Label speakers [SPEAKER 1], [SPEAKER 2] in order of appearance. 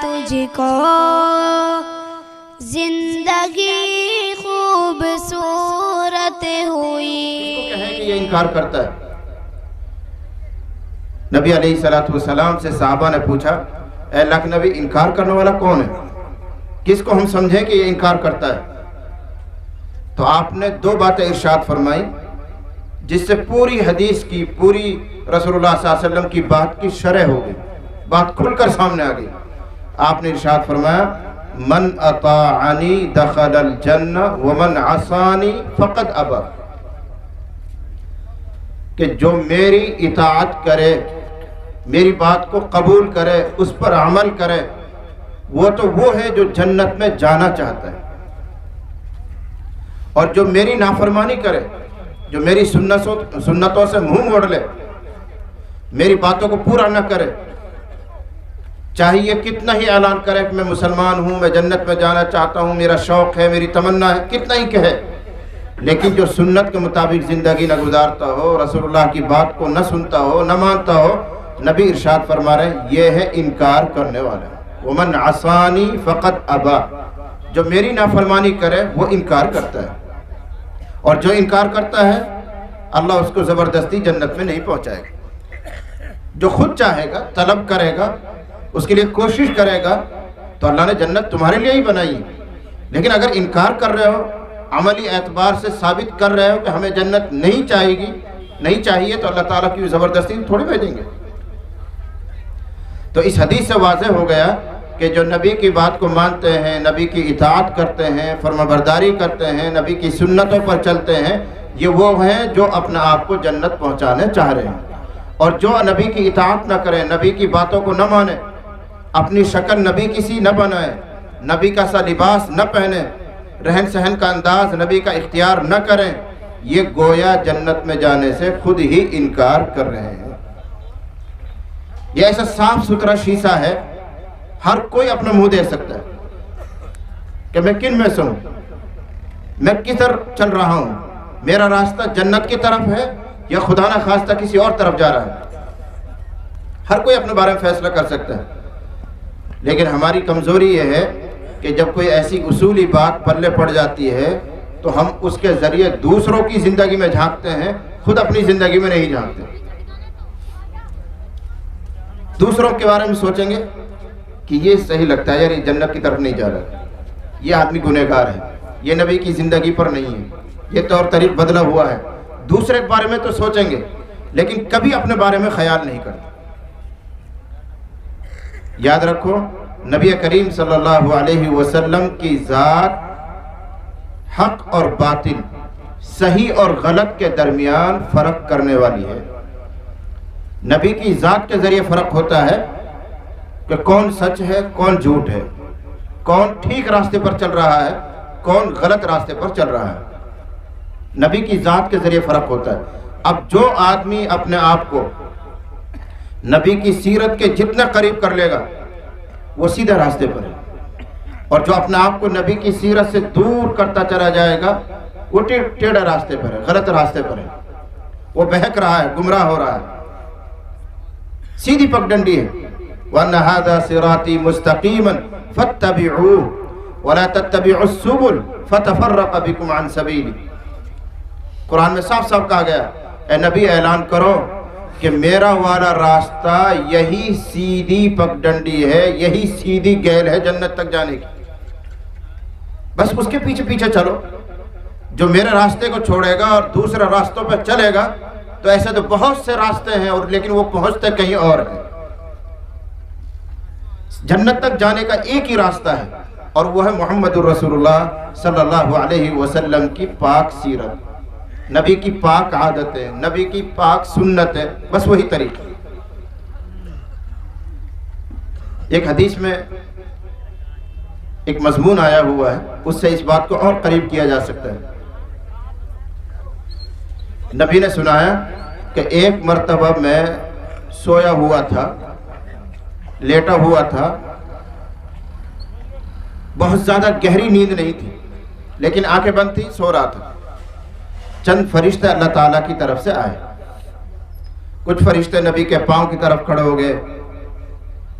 [SPEAKER 1] تجھ کو زندگی خوبصورت ہوئی.
[SPEAKER 2] کہیں کہ یہ انکار کرتا ہے. نبی علیہ السلام سے صحابہ نے پوچھا اے اللہ کے نبی انکار کرنے والا کون ہے؟ کس کو ہم سمجھیں کہ یہ انکار کرتا ہے؟ تو آپ نے دو باتیں ارشاد فرمائی جس سے پوری حدیث کی پوری رسول اللہ صلی اللہ علیہ وسلم کی بات کی شرح ہو گئی, بات کھل کر سامنے آ گئی. آپ نے ارشاد فرمایا من اطاعنی دخل الجنہ ومن عصانی فقد ابا, کہ جو میری اطاعت کرے, میری بات کو قبول کرے, اس پر عمل کرے, وہ ہے جو جنت میں جانا چاہتا ہے. اور جو میری نافرمانی کرے, جو میری سنتوں سے منہ موڑ لے, میری باتوں کو پورا نہ کرے, چاہے یہ کتنا ہی اعلان کرے کہ میں مسلمان ہوں, میں جنت میں جانا چاہتا ہوں, میرا شوق ہے, میری تمنا ہے, کتنا ہی کہے, لیکن جو سنت کے مطابق زندگی نہ گزارتا ہو, رسول اللہ کی بات کو نہ سنتا ہو, نہ مانتا ہو, نبی ارشاد فرما رہے ہیں یہ ہے انکار کرنے والا. ومن عصانی فقد ابا, جو میری نافرمانی کرے وہ انکار کرتا ہے. اور جو انکار کرتا ہے اللہ اس کو زبردستی جنت میں نہیں پہنچائے گا. جو خود چاہے گا, طلب کرے گا, اس کے لیے کوشش کرے گا, تو اللہ نے جنت تمہارے لیے ہی بنائی ہے. لیکن اگر انکار کر رہے ہو, عملی اعتبار سے ثابت کر رہے ہو کہ ہمیں جنت نہیں چاہیے, تو اللہ تعالیٰ کی زبردستی تھوڑی بھیجیں گے. تو اس حدیث سے واضح ہو گیا کہ جو نبی کی بات کو مانتے ہیں, نبی کی اطاعت کرتے ہیں, فرمانبرداری کرتے ہیں, نبی کی سنتوں پر چلتے ہیں, یہ وہ ہیں جو اپنے آپ کو جنت پہنچانے چاہ رہے ہیں. اور جو نبی کی اطاعت نہ کریں, نبی کی باتوں کو نہ مانیں, اپنی شکل نبی کسی نہ بنائیں, نبی کا سا لباس نہ پہنیں, رہن سہن کا انداز نبی کا اختیار نہ کریں, یہ گویا جنت میں جانے سے خود ہی انکار کر رہے ہیں. یہ ایسا صاف ستھرا شیشہ ہے, ہر کوئی اپنا منہ دے سکتا ہے کہ میں کن میں سے ہوں, میں کدھر چل رہا ہوں, میرا راستہ جنت کی طرف ہے یا خدا نہ خواستہ کسی اور طرف جا رہا ہے. ہر کوئی اپنے بارے میں فیصلہ کر سکتا ہے. لیکن ہماری کمزوری یہ ہے کہ جب کوئی ایسی اصولی بات پلے پڑ جاتی ہے تو ہم اس کے ذریعے دوسروں کی زندگی میں جھانکتے ہیں, خود اپنی زندگی میں نہیں جھانکتے. دوسروں کے بارے میں سوچیں گے کہ یہ صحیح لگتا ہے, یار یہ جنت کی طرف نہیں جا رہا, یہ آدمی گنہگار ہے, یہ نبی کی زندگی پر نہیں ہے, یہ طور طریق بدلا ہوا ہے. دوسرے کے بارے میں تو سوچیں گے لیکن کبھی اپنے بارے میں خیال نہیں کرتے. یاد رکھو نبی کریم صلی اللہ علیہ وسلم کی ذات حق اور باطل, صحیح اور غلط کے درمیان فرق کرنے والی ہے. نبی کی ذات کے ذریعے فرق ہوتا ہے کہ کون سچ ہے, کون جھوٹ ہے, کون ٹھیک راستے پر چل رہا ہے, کون غلط راستے پر چل رہا ہے. نبی کی ذات کے ذریعے فرق ہوتا ہے. اب جو آدمی اپنے آپ کو نبی کی سیرت کے جتنا قریب کر لے گا وہ سیدھے راستے پر ہے, اور جو اپنے آپ کو نبی کی سیرت سے دور کرتا چلا جائے گا وہ ٹیڑھے راستے پر ہے, غلط راستے پر ہے, وہ بہک رہا ہے, گمراہ ہو رہا ہے. سیدھی پگڈنڈی ہے. وَأَنَّ هَذَا صِرَاطِي مُسْتَقِيمًا فَاتَّبِعُوهُ وَلَا تَتَّبِعُوا السُّبُلَ فَتَفَرَّقَ بِكُمْ عَنْ سَبِيلِهِ. قرآن میں صاف صاف کہا گیا اے نبی اعلان کرو کہ میرا والا راستہ یہی سیدھی پگڈنڈی ہے, یہی سیدھی گیل ہے جنت تک جانے کی. بس اس کے پیچھے پیچھے چلو. جو میرے راستے کو چھوڑے گا اور دوسرے راستوں پہ چلے گا تو ایسے تو بہت سے راستے ہیں, اور لیکن وہ پہنچتے کہیں اور ہیں. جنت تک جانے کا ایک ہی راستہ ہے اور وہ ہے محمد الرسول اللہ صلی اللہ علیہ وسلم کی پاک سیرت, نبی کی پاک عادتیں, نبی کی پاک سنتیں, بس وہی طریقہ. ایک حدیث میں ایک مضمون آیا ہوا ہے, اس سے اس بات کو اور قریب کیا جا سکتا ہے. نبی نے سنایا کہ ایک مرتبہ میں سویا ہوا تھا, لیٹا ہوا تھا, بہت زیادہ گہری نیند نہیں تھی لیکن آنکھیں بند تھی, سو رہا تھا. چند فرشتے اللہ تعالیٰ کی طرف سے آئے. کچھ فرشتے نبی کے پاؤں کی طرف کھڑے ہو گئے,